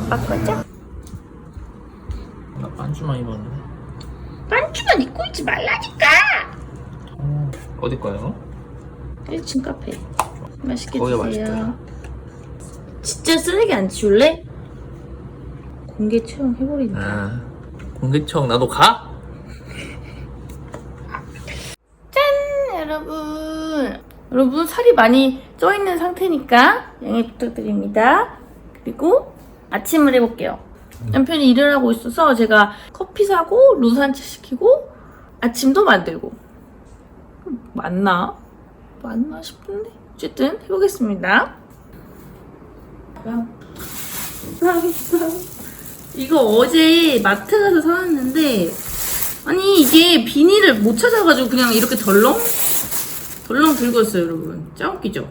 아빠 거죠? 나 반주만 입었는데. 반주만 입고 있지 말라니까! 어디 거예요? 1층 카페. 맛있게 거기가 드세요. 맛있대요. 진짜 쓰레기 안 치울래? 공개 체험 해버린다. 아, 공개청 나도 가? 짠! 여러분 살이 많이 쪄있는 상태니까 양해 부탁드립니다. 그리고 아침을 해볼게요. 남편이 일을 하고 있어서 제가 커피 사고 루스 한차 시키고 아침도 만들고. 맞나 싶은데 어쨌든 해보겠습니다. 이거 어제 마트 가서 사왔는데 아니 이게 비닐을 못 찾아가지고 그냥 이렇게 덜렁 들고 있어요. 여러분 짱 웃기죠?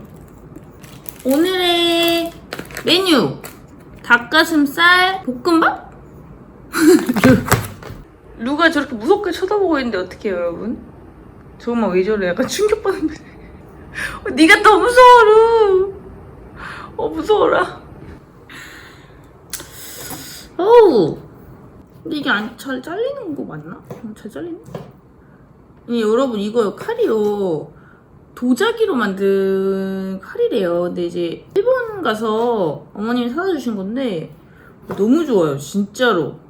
오늘의 메뉴 닭가슴살 볶음밥? 누가 저렇게 무섭게 쳐다보고 있는데 어떡해요 여러분? 저엄마 왜 저래? 약간 충격받는 네가 더 무서워 루. 무서워라. 어우 근데 이게 잘 잘리는 거 맞나? 잘 잘리네? 아니 여러분 이거 칼이요 도자기로 만든 칼이래요. 근데 이제 일본 가서 어머님이 사다 주신 건데 너무 좋아요 진짜로.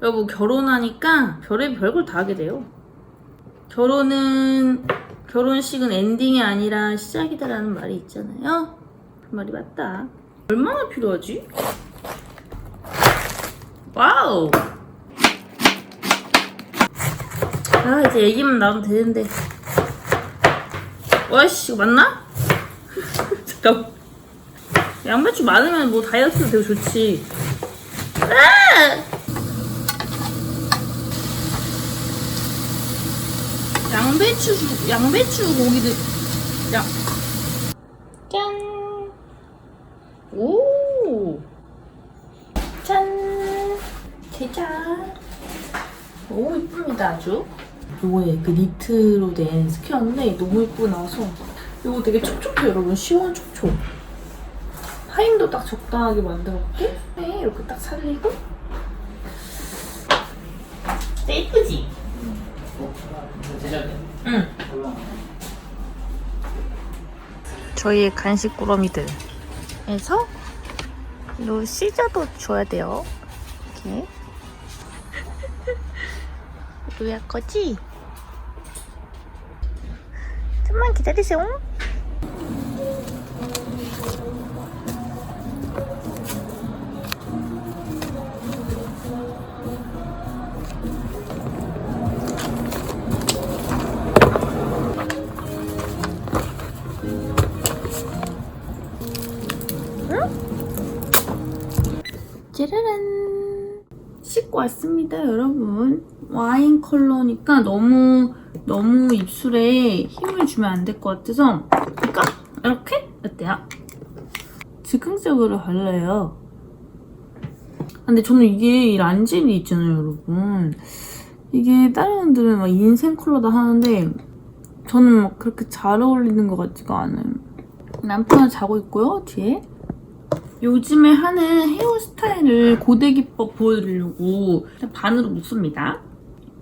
여러분 결혼하니까 별걸 다 하게 돼요. 결혼식은 엔딩이 아니라 시작이다라는 말이 있잖아요. 그 말이 맞다. 얼마나 필요하지? 와우. 아 이제 얘기만 나오면 되는데. 와씨 이거 맞나? 잠깐. 양배추 많으면 뭐 다이어트도 되게 좋지. 아! 양배추 고기들. 야. 짠. 오. 짠. 짜잔. 너무 이쁩니다 아주. 요거에 그 니트로 된 스퀘어인데 너무 이쁘게 나와서 요거 되게 촉촉해요 여러분. 시원 촉촉. 파임도 딱 적당하게 만들었고 네, 이렇게 딱 살리고 예쁘지? 응. 저희의 간식 꾸러미들에서 요 시저도 줘야 돼요. 이렇게 이거 할 거지? 좀만 기다리세요. 짜라란 씻고 왔습니다 여러분. 와인 컬러니까 너무 입술에 힘을 주면 안 될 것 같아서 이렇게 어때요? 즉흥적으로 발라요. 근데 저는 이게 이 란젤이 있잖아요 여러분. 이게 다른 분들은 막 인생 컬러다 하는데 저는 막 그렇게 잘 어울리는 것 같지가 않아요. 남편은 자고 있고요 뒤에. 요즘에 하는 헤어스타일을 고데기법 보여드리려고 반으로 묶습니다.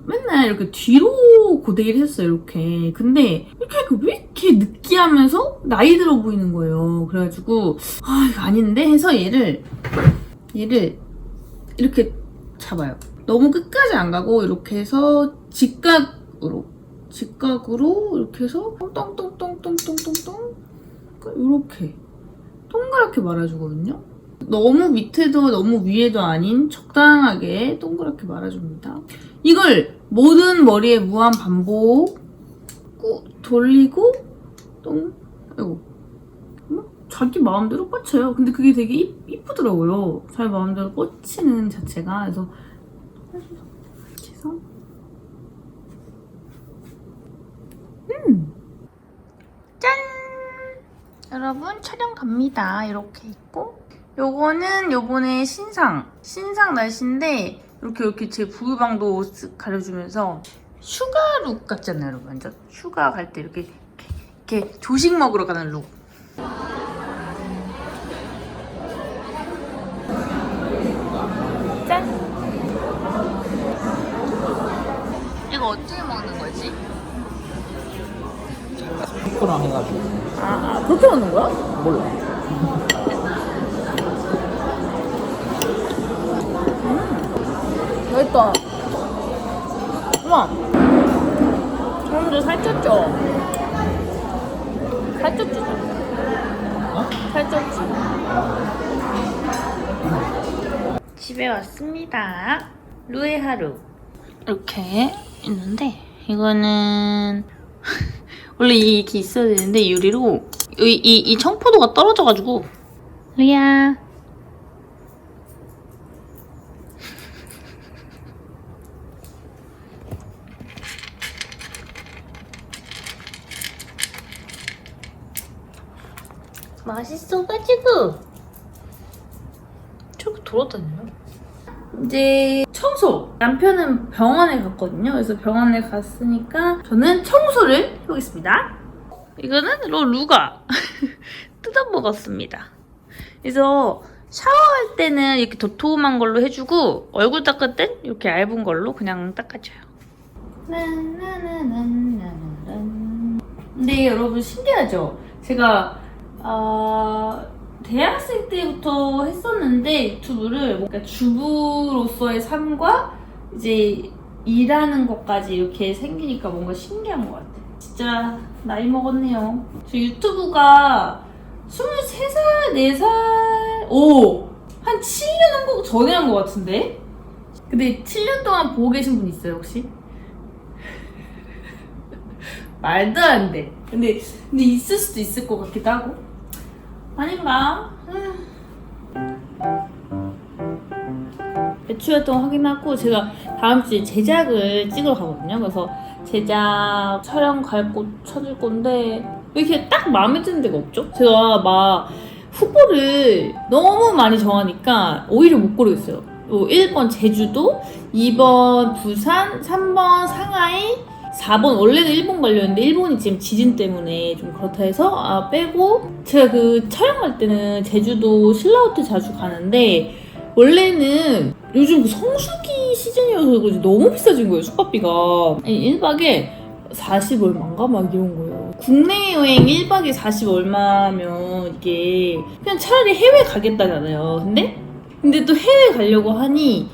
맨날 이렇게 뒤로 고데기를 했어요 이렇게. 근데 왜 이렇게 느끼하면서 나이 들어 보이는 거예요. 그래가지고 이거 아닌데 해서 얘를 이렇게 잡아요. 너무 끝까지 안 가고 이렇게 해서 직각으로 이렇게 해서 똥똥똥똥똥똥똥 이렇게 동그랗게 말아주거든요. 너무 밑에도 너무 위에도 아닌 적당하게 동그랗게 말아줍니다. 이걸 모든 머리에 무한 반복 돌리고 자기 마음대로 뻗쳐요. 근데 그게 되게 이쁘더라고요. 자기 마음대로 뻗치는 자체가. 그래서 이렇게 해서 짠! 여러분 촬영 갑니다. 이렇게 있고 요거는 요번에 신상 날씨인데 이렇게 제 부유방도 쓱 가려주면서 휴가룩 같잖아요 여러분. 완전 휴가 갈 때 이렇게 조식 먹으러 가는 룩. 해가지고. 그렇게 먹는 거야? 몰라. 맛있다. 우와. 사람들 살쪘죠? 살쪘지? 살쪘지? 집에 왔습니다. 루의 하루. 이렇게 있는데, 이거는 원래 이렇게 있어야 되는데 유리로 이 청포도가 떨어져가지고. 루야. 맛있어가지고 저렇게 돌아다녀요. 이제 청소! 남편은 병원에 갔거든요. 그래서 병원에 갔으니까 저는 청소를 해보겠습니다. 이거는 루가 뜯어먹었습니다. 그래서 샤워할 때는 이렇게 도톰한 걸로 해주고 얼굴 닦을 땐 이렇게 얇은 걸로 그냥 닦아줘요. 근데 여러분 신기하죠? 제가 대학생 때부터 했었는데 유튜브를 뭔가 주부로서의 삶과 이제 일하는 것까지 이렇게 생기니까 뭔가 신기한 것 같아요. 진짜 나이 먹었네요. 저 유튜브가 23살, 4살, 한 7년 한 거 전에 한 것 같은데? 근데 7년 동안 보고 계신 분 있어요, 혹시? 말도 안 돼. 근데 있을 수도 있을 것 같기도 하고. 아닌가? 배추 활동 확인하고 제가 다음 주에 제작을 찍으러 가거든요. 그래서 제작 촬영 갈 곳 찾을 건데 왜 이렇게 딱 마음에 드는 데가 없죠? 제가 막 후보를 너무 많이 정하니까 오히려 못 고르겠어요. 1번 제주도, 2번 부산, 3번 상하이, 4번 원래는 일본 가려는데 일본이 지금 지진 때문에 좀 그렇다 해서 빼고 제가 그 촬영할 때는 제주도 신라호텔 자주 가는데 원래는 요즘 그 성수기 시즌이어서 그런지 너무 비싸진 거예요, 숙박비가. 1박에 40 얼마인가? 막 이런 거예요. 국내 여행 1박에 40 얼마면 이게 그냥 차라리 해외 가겠다잖아요. 근데 또 해외 가려고 하니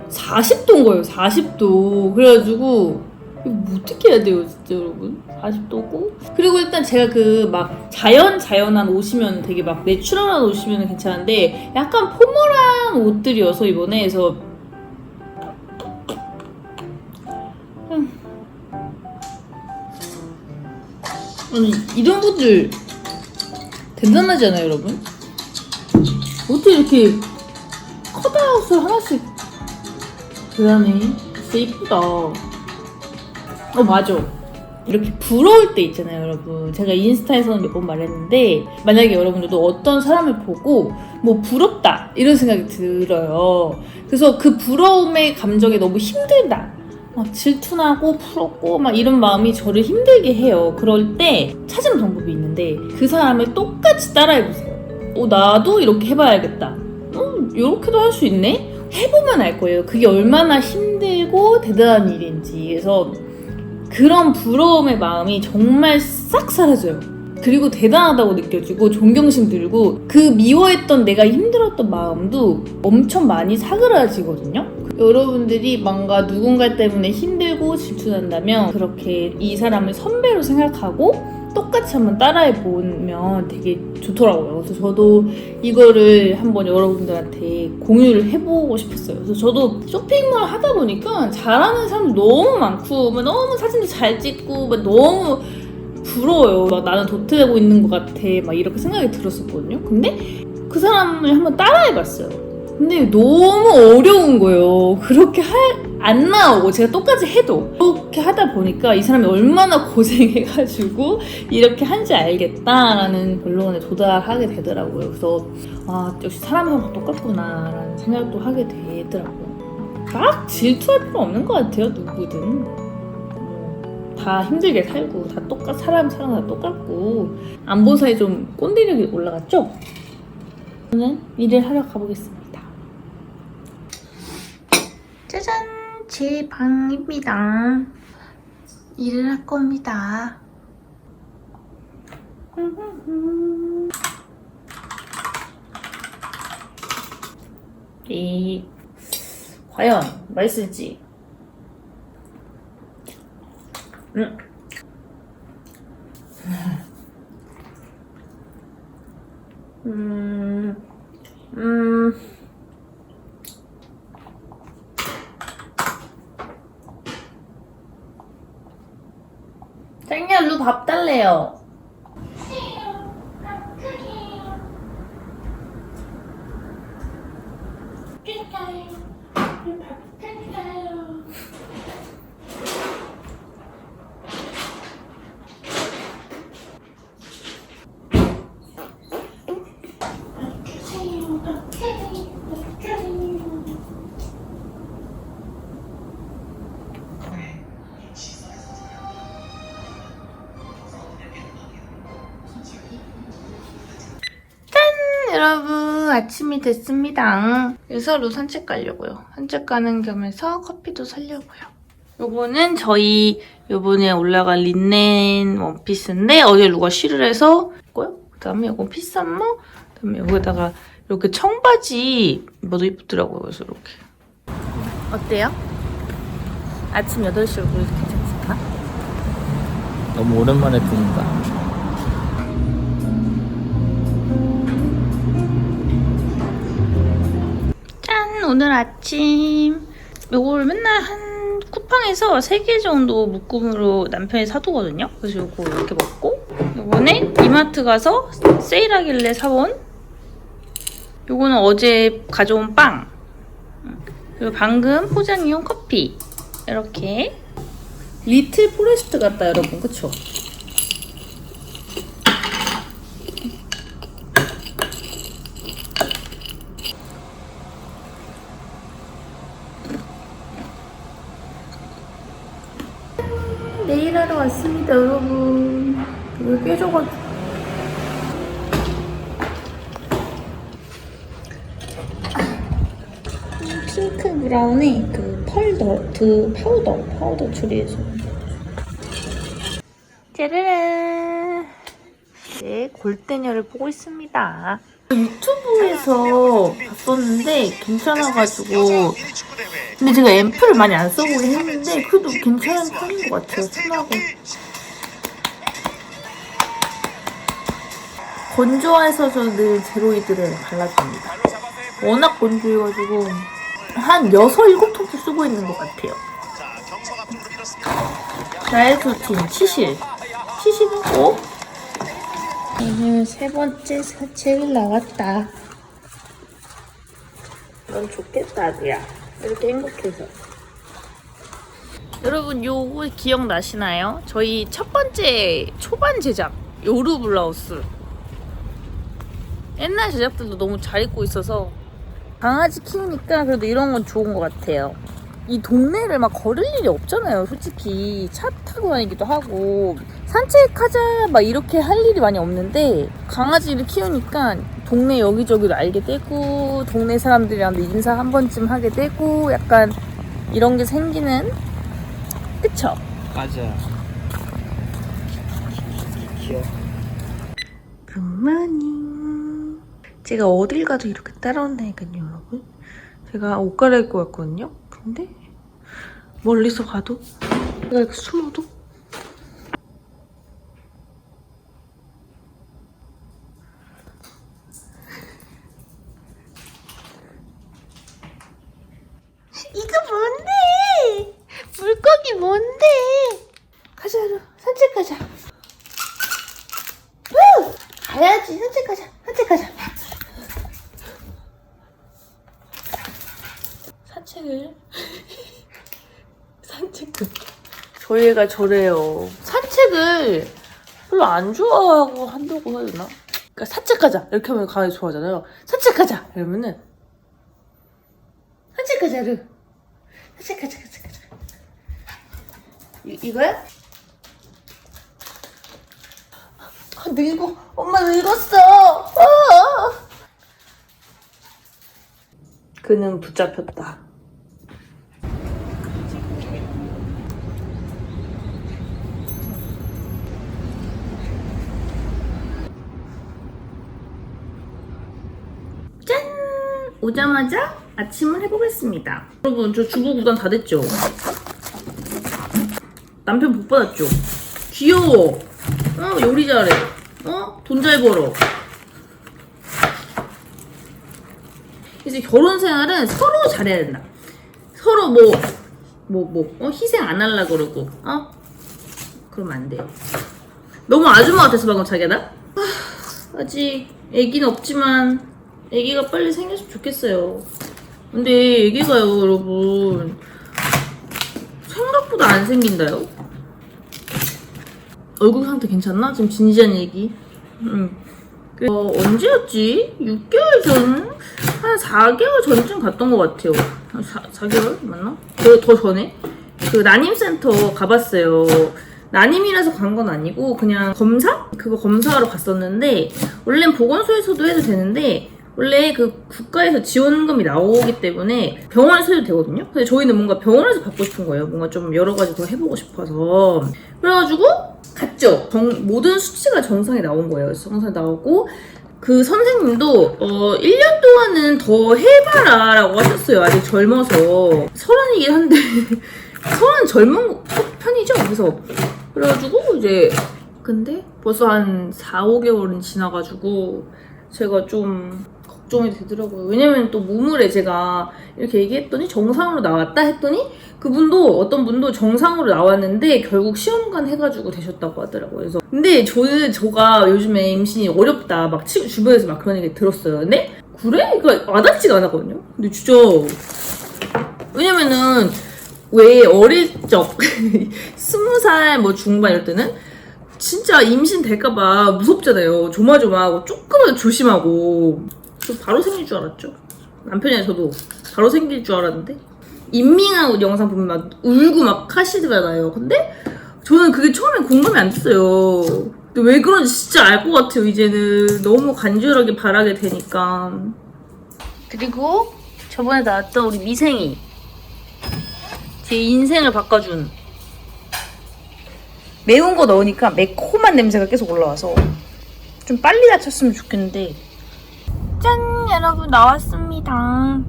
40도인 거예요, 40도. 그래가지고 이거 뭐 어떻게 해야 돼요, 진짜 여러분? 40도고. 그리고 일단 제가 그 막 자연한 옷이면 되게 막 내추럴한 옷이면 괜찮은데 약간 포멀한 옷들이어서 이번에 해서 아니 이런 분들 대단하잖아요, 여러분. 어떻게 이렇게 컷아웃을 하나씩 대단해. 진짜 이쁘다. 맞아. 이렇게 부러울 때 있잖아요, 여러분. 제가 인스타에서는 몇 번 말했는데 만약에 여러분들도 어떤 사람을 보고 뭐 부럽다 이런 생각이 들어요. 그래서 그 부러움의 감정이 너무 힘들다, 막 질투나고 부럽고 막 이런 마음이 저를 힘들게 해요. 그럴 때 찾은 방법이 있는데 그 사람을 똑같이 따라해보세요. 나도 이렇게 해봐야겠다. 이렇게도 할 수 있네? 해보면 알 거예요. 그게 얼마나 힘들고 대단한 일인지. 그래서 그런 부러움의 마음이 정말 싹 사라져요. 그리고 대단하다고 느껴지고 존경심 들고 그 미워했던 내가 힘들었던 마음도 엄청 많이 사그라지거든요. 여러분들이 뭔가 누군가 때문에 힘들고 질투난다면 그렇게 이 사람을 선배로 생각하고 똑같이 한번 따라해보면 되게 좋더라고요. 그래서 저도 이거를 한번 여러분들한테 공유를 해보고 싶었어요. 그래서 저도 쇼핑몰 하다 보니까 잘하는 사람들 너무 많고 막 너무 사진도 잘 찍고 막 너무 부러워요. 막 나는 도태되고 있는 것 같아 막 이렇게 생각이 들었었거든요. 근데 그 사람을 한번 따라해봤어요. 근데 너무 어려운 거예요. 그렇게 안 나오고 제가 똑같이 해도 그렇게 하다 보니까 이 사람이 얼마나 고생해가지고 이렇게 한지 알겠다라는 결론에 도달하게 되더라고요. 그래서 역시 사람마다 똑같구나라는 생각도 하게 되더라고요. 막 질투할 필요 없는 것 같아요, 누구든. 다 힘들게 살고 다 사람 다 똑같고 안 본 사이 좀 꼰대력이 올라갔죠? 저는 일을 하러 가보겠습니다. 짜잔! 제 방입니다. 일을 할 겁니다. 과연 맛있을지. 짱이야, 루 밥 달래요. 여러분, 아침이 됐습니다. 그래서 루 산책 가려고요. 산책 가는 겸해서 커피도 사려고요. 요거는 저희 요번에 올라간 린넨 원피스인데 어제 루가 쉬를 해서 있고요. 그다음에 요건 피썸머, 그다음에 여기다가 이렇게 청바지 입어도 이쁘더라고요. 그래서 이렇게. 어때요? 아침 8시 얼굴이 괜찮습니까? 너무 오랜만에 뜬다. 오늘 아침 요거를 맨날 한 쿠팡에서 3개 정도 묶음으로 남편이 사두거든요. 그래서 요거 이렇게 먹고, 요거는 이마트 가서 세일하길래 사온, 요거는 어제 가져온 빵, 그리고 방금 포장해온 커피. 이렇게 리틀 포레스트 같다 여러분, 그쵸? 내일 하러 왔습니다, 여러분. 이거 깨져가지고. 핑크 브라운에 파우더 처리해서. 짜라란. 네, 골대녀를 보고 있습니다. 유튜브에서 봤었는데 괜찮아가지고. 근데 제가 앰플을 많이 안 써보긴 했는데 그래도 괜찮은 편인 것 같아요. 순하고. 건조해서 저는 늘 제로이드를 발라줍니다. 워낙 건조해가지고 한 6, 7통째 쓰고 있는 것 같아요. 나이프틴 치실은 꼭. 오늘 3번째 산책을 나왔다. 넌 좋겠다, 아기야. 이렇게 행복해서. 여러분, 요거 기억나시나요? 저희 첫 번째 초반 제작 요루 블라우스. 옛날 제작들도 너무 잘 입고 있어서 강아지 키우니까 그래도 이런 건 좋은 것 같아요. 이 동네를 막 걸을 일이 없잖아요. 솔직히 차 타고 다니기도 하고 산책하자 막 이렇게 할 일이 많이 없는데 강아지를 키우니까 동네 여기저기를 알게 되고 동네 사람들이랑도 인사 한 번쯤 하게 되고 약간 이런 게 생기는. 그쵸? 맞아. 귀여워. 굿모닝. 제가 어딜 가도 이렇게 따라온다니까요, 여러분. 제가 옷 갈아입고 왔거든요. 근데 멀리서 가도 제가 이렇게 숨어도 이거 뭔데? 물고기 뭔데? 가자, 산책 가자. 가야지. 산책 가자. 산책을 저희 애가 저래요. 산책을 별로 안 좋아하고 한다고 해야 되나? 그러니까 산책 가자 이렇게 하면 강아지 좋아하잖아요. 산책 가자 이러면은 산책 가자를 산책 가자. 이거야? 늙어. 엄마 늙었어. 그는 붙잡혔다. 오자마자 아침을 해보겠습니다. 여러분, 저 주부구단 다 됐죠? 남편 복 받았죠? 귀여워. 요리 잘해. 돈 잘 벌어. 이제 결혼 생활은 서로 잘해야 된다. 서로 희생 안 하려 그러고, 그러면 안 돼요. 너무 아줌마 같아서 방금 자기다? 아직 애기는 없지만 애기가 빨리 생겼으면 좋겠어요. 근데 애기가요, 여러분, 생각보다 안 생긴다요? 얼굴 상태 괜찮나? 지금 진지한 얘기. 언제였지? 6개월 전? 한 4개월 전쯤 갔던 것 같아요. 한 4개월? 맞나? 더 전에? 그 난임센터 가봤어요. 난임이라서 간 건 아니고 그냥 검사? 그거 검사하러 갔었는데, 원래는 보건소에서도 해도 되는데 원래 그 국가에서 지원금이 나오기 때문에 병원에서 해도 되거든요. 근데 저희는 뭔가 병원에서 받고 싶은 거예요. 뭔가 좀 여러 가지 더 해보고 싶어서. 그래가지고 갔죠. 모든 수치가 정상이 나온 거예요. 정상이 나오고 그 선생님도 1년 동안은 더 해봐라 라고 하셨어요. 아직 젊어서. 30이긴 한데 30 젊은 편이죠. 그래가지고 이제 근데 벌써 한 4, 5개월은 지나가지고 제가 좀 걱정이 되더라고요. 왜냐면 또 무물에 제가 이렇게 얘기했더니 정상으로 나왔다 했더니 그분도 어떤 분도 정상으로 나왔는데 결국 시험관 해가지고 되셨다고 하더라고요. 그래서 근데 저가 요즘에 임신이 어렵다 막 주변에서 막 그런 얘기 들었어요. 근데 그래? 그러니까 와닿지가 않았거든요. 근데 진짜 왜냐면은 왜 어릴 적 20살 뭐 중반 이럴 때는 진짜 임신 될까봐 무섭잖아요. 조마조마하고 조금만 조심하고. 저 바로 생길 줄 알았죠. 남편이랑 저도 바로 생길 줄 알았는데 인밍하고 영상 보면 막 울고 막 하시잖아요. 근데 저는 그게 처음엔 공감이 안 됐어요. 근데 왜 그런지 진짜 알 것 같아요. 이제는 너무 간절하게 바라게 되니까. 그리고 저번에 나왔던 우리 미생이 제 인생을 바꿔준 매운 거 넣으니까 매콤한 냄새가 계속 올라와서 좀 빨리 다쳤으면 좋겠는데. 짠! 여러분 나왔습니다.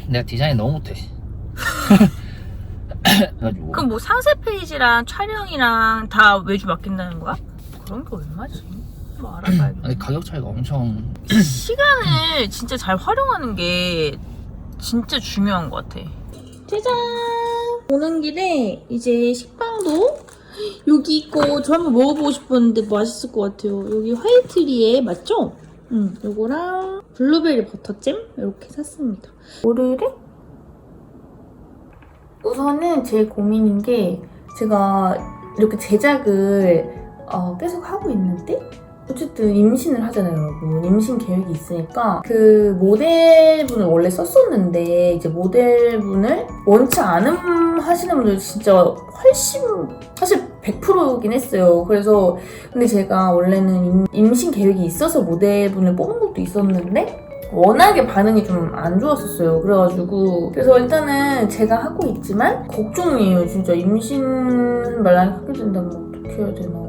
내가 디자인 너무 못해. 그래가지고. 그럼 뭐 상세 페이지랑 촬영이랑 다 외주 맡긴다는 거야? 그런 게 얼마지? 뭐 알아봐야겠다. 아니 가격 차이가 엄청. 시간을 진짜 잘 활용하는 게 진짜 중요한 것 같아. 짜잔! 오는 길에 이제 식빵도 여기 있고 저 한번 먹어보고 싶었는데 맛있을 것 같아요. 여기 화이트리에 맞죠? 요거랑 블루베리 버터잼 이렇게 샀습니다. 오르르? 우선은 제일 고민인 게 제가 이렇게 제작을 계속 하고 있는데 어쨌든 임신을 하잖아요, 여러분. 임신 계획이 있으니까 그 모델분을 원래 썼었는데 이제 모델분을 원치 않음 하시는 분들 진짜 훨씬 사실 100%긴 했어요. 그래서 근데 제가 원래는 임신 계획이 있어서 모델분을 뽑은 것도 있었는데 워낙에 반응이 좀 안 좋았었어요. 그래서 일단은 제가 하고 있지만 걱정이에요. 진짜 임신 만약에 하게 된다면 어떻게 해야 되나.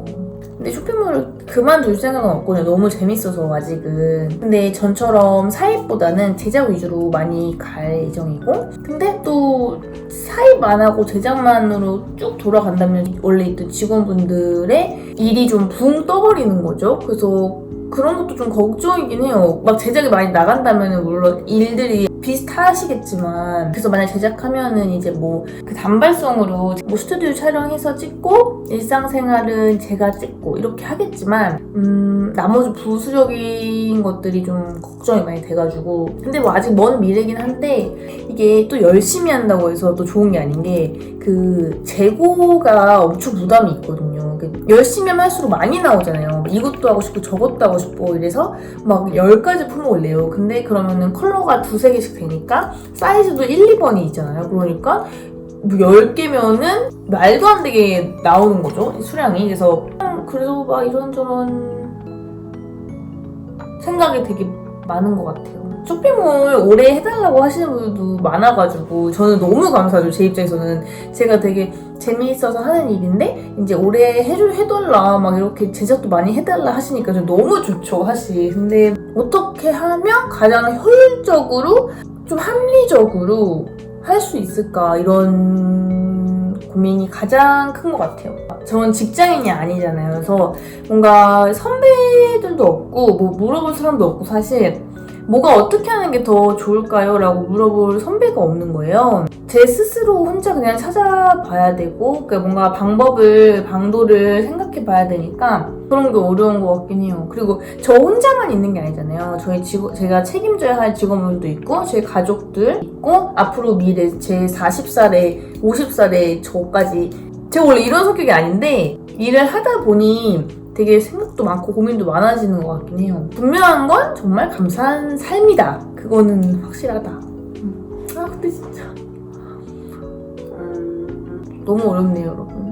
근데 쇼핑몰을 그만둘 생각은 없거든요. 너무 재밌어서 아직은. 근데 전처럼 사입보다는 제작 위주로 많이 갈 예정이고, 근데 또 사입 안 하고 제작만으로 쭉 돌아간다면 원래 있던 직원분들의 일이 좀 붕 떠버리는 거죠. 그래서 그런 것도 좀 걱정이긴 해요. 막 제작이 많이 나간다면 물론 일들이 비슷하시겠지만, 그래서 만약 제작하면은 이제 뭐 그 단발성으로 뭐 스튜디오 촬영해서 찍고 일상생활은 제가 찍고 이렇게 하겠지만 나머지 부수적인 것들이 좀 걱정이 많이 돼가지고. 근데 뭐 아직 먼 미래긴 한데 이게 또 열심히 한다고 해서 또 좋은 게 아닌 게 그 재고가 엄청 부담이 있거든요. 열심히 하면 할수록 많이 나오잖아요. 이것도 하고 싶고 저것도 하고 싶고 이래서 막 10가지 품목을 내요. 근데 그러면은 컬러가 2-3개씩 되니까 사이즈도 1, 2번이 있잖아요. 그러니까 뭐 10개면은 말도 안 되게 나오는 거죠, 수량이. 그래서 막 이런저런 생각이 되게 많은 것 같아요. 쇼핑몰 오래 해달라고 하시는 분들도 많아가지고 저는 너무 감사하죠. 제 입장에서는 제가 되게 재미있어서 하는 일인데 이제 오래 해달라 막 이렇게 제작도 많이 해달라 하시니까 저 너무 좋죠 사실. 근데 어떻게 하면 가장 효율적으로 좀 합리적으로 할 수 있을까 이런 고민이 가장 큰 것 같아요. 저는 직장인이 아니잖아요. 그래서 뭔가 선배들도 없고 뭐 물어볼 사람도 없고 사실 뭐가 어떻게 하는 게 더 좋을까요? 라고 물어볼 선배가 없는 거예요. 제 스스로 혼자 그냥 찾아봐야 되고 뭔가 방도를 생각해 봐야 되니까 그런 게 어려운 것 같긴 해요. 그리고 저 혼자만 있는 게 아니잖아요. 제가 책임져야 할 직원들도 있고 제 가족들 있고 앞으로 미래 제 40살에 50살에 저까지 제가 원래 이런 성격이 아닌데 일을 하다 보니 되게 생각도 많고 고민도 많아지는 것 같긴 해요. 분명한 건 정말 감사한 삶이다. 그거는 확실하다. 근데 진짜 너무 어렵네요, 여러분.